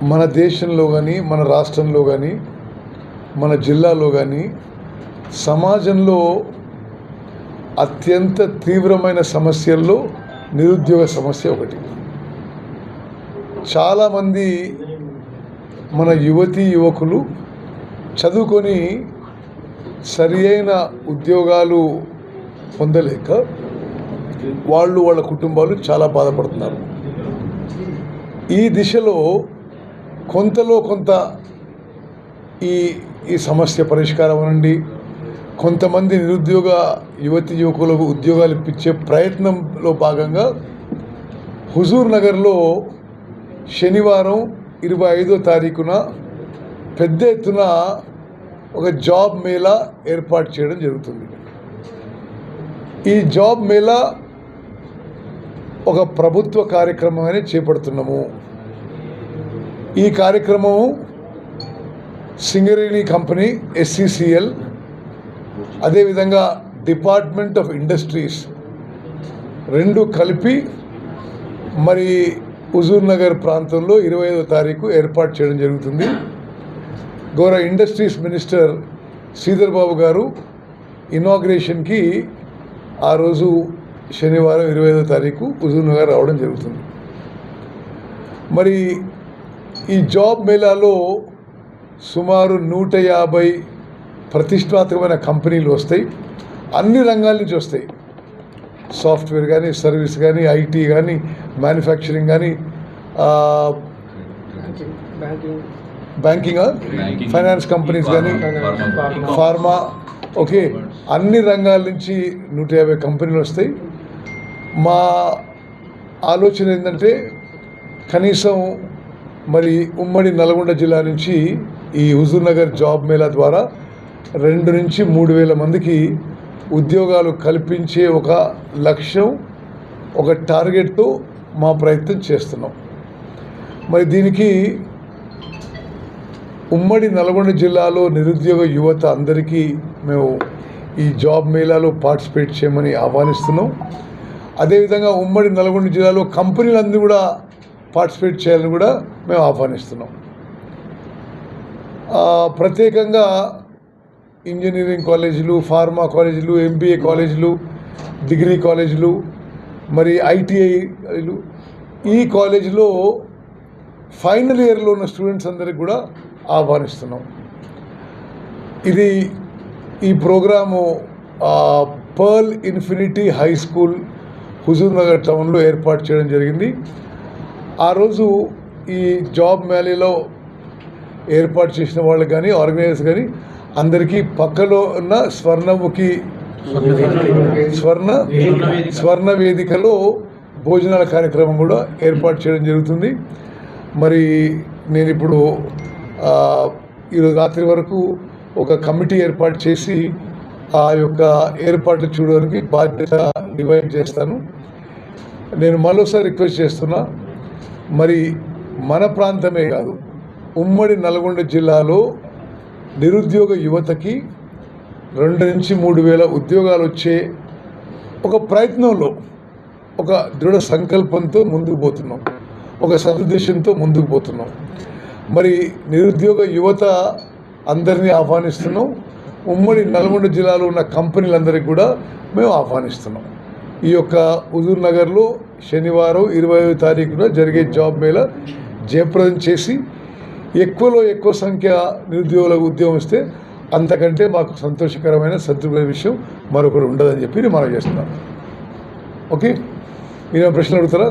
మన దేశంలో కానీ మన రాష్ట్రంలో కానీ మన జిల్లాలో కానీ సమాజంలో అత్యంత తీవ్రమైన సమస్యల్లో నిరుద్యోగ సమస్య ఒకటి. చాలామంది మన యువతీ యువకులు చదువుకొని సరి అయిన ఉద్యోగాలు పొందలేక వాళ్ళ కుటుంబాలు చాలా బాధపడుతున్నారు. ఈ దిశలో కొంతలో కొంత ఈ సమస్య పరిష్కారం అనండి, కొంతమంది నిరుద్యోగ యువతి యువకులకు ఉద్యోగాలు ఇప్పించే ప్రయత్నంలో భాగంగా హుజూర్ నగర్లో శనివారం 25వ తారీఖున పెద్ద ఎత్తున ఒక జాబ్ మేళా ఏర్పాటు చేయడం జరుగుతుంది. ఈ జాబ్ మేళా ఒక ప్రభుత్వ కార్యక్రమంగానే చేపడుతున్నాము. ఈ కార్యక్రమం సింగరేణి కంపెనీ SCCL, అదేవిధంగా డిపార్ట్మెంట్ ఆఫ్ ఇండస్ట్రీస్ రెండు కలిపి మరి హుజూర్ నగర్ ప్రాంతంలో 25వ తారీఖు ఏర్పాటు చేయడం జరుగుతుంది. గౌరవ ఇండస్ట్రీస్ మినిస్టర్ శ్రీధర్ బాబు గారు ఇనాగ్రేషన్కి ఆ రోజు శనివారం 25వ తారీఖు హుజూర్ నగర్ రావడం జరుగుతుంది. మరి ఈ జాబ్ మేళాలో సుమారు 150 ప్రతిష్టాత్మకమైన కంపెనీలు వస్తాయి. అన్ని రంగాల నుంచి వస్తాయి. సాఫ్ట్వేర్ కానీ, సర్వీస్ కానీ, IT కానీ, మ్యానుఫ్యాక్చరింగ్ కానీ, బ్యాంకింగ్, ఫైనాన్స్ కంపెనీస్ కానీ, ఫార్మా, ఓకే, అన్ని రంగాల నుంచి 150 కంపెనీలు వస్తాయి. మా ఆలోచన ఏంటంటే కనీసం మరి ఉమ్మడి నల్గొండ జిల్లా నుంచి ఈ హుజూర్ నగర్ జాబ్ మేళా ద్వారా 2 నుంచి 3 వేల మందికి ఉద్యోగాలు కల్పించే ఒక లక్ష్యం, ఒక టార్గెట్తో మా ప్రయత్నం చేస్తున్నాం. మరి దీనికి ఉమ్మడి నల్గొండ జిల్లాలో నిరుద్యోగ యువత అందరికీ మేము ఈ జాబ్ మేళాలో పార్టిసిపేట్ చేయమని ఆహ్వానిస్తున్నాం. అదేవిధంగా ఉమ్మడి నల్గొండ జిల్లాలో కంపెనీలందరూ కూడా పార్టిసిపేట్ చేయాలని కూడా మేము ఆహ్వానిస్తున్నాం. ప్రత్యేకంగా ఇంజనీరింగ్ కాలేజీలు, ఫార్మా కాలేజీలు, MBA కాలేజీలు, డిగ్రీ కాలేజీలు, మరి ITIలు, ఈ కాలేజీలో ఫైనల్ ఇయర్లో ఉన్న స్టూడెంట్స్ అందరికి కూడా ఆహ్వానిస్తున్నాం. ఈ programme pearl infinity high school Huzurnagar టౌన్లో ఏర్పాటు చేయడం జరిగింది. ఆ రోజు ఈ జాబ్ మేళాలో ఏర్పాటు చేసిన వాళ్ళు కానీ, ఆర్గనైజర్స్ కానీ అందరికీ పక్కలో ఉన్న స్వర్ణ వేదికలో భోజనాల కార్యక్రమం కూడా ఏర్పాటు చేయడం జరుగుతుంది. మరి నేను ఇప్పుడు ఈరోజు రాత్రి వరకు ఒక కమిటీ ఏర్పాటు చేసి ఆ యొక్క ఏర్పాట్లు చూడడానికి బాధ్యత డివైడ్ చేస్తాను. నేను మరోసారి రిక్వెస్ట్ చేస్తున్నా, మరి మన ప్రాంతమే కాదు, ఉమ్మడి నల్గొండ జిల్లాలో నిరుద్యోగ యువతకి 2 నుంచి 3 వేల ఉద్యోగాలు వచ్చే ఒక ప్రయత్నంలో, ఒక దృఢ సంకల్పంతో ముందుకు పోతున్నాం, ఒక సదుద్దేశంతో ముందుకు పోతున్నాం. మరి నిరుద్యోగ యువత అందరినీ ఆహ్వానిస్తున్నాం. ఉమ్మడి నల్గొండ జిల్లాలో ఉన్న కంపెనీలందరికీ కూడా మేము ఆహ్వానిస్తున్నాం. ఈ యొక్క హుజూర్ నగర్లో శనివారం 25వ తారీఖున జరిగే జాబ్ మేళా జయప్రదం చేసి ఎక్కువలో ఎక్కువ సంఖ్య నిరుద్యోగులకు ఉద్యోగం ఇస్తే అంతకంటే మాకు సంతోషకరమైన సంతృప్తి విషయం మరొకరు ఉండదని చెప్పి నేను మనం చేస్తున్నాను. ఓకే, మీరు ప్రశ్నలు అడుగుతారా?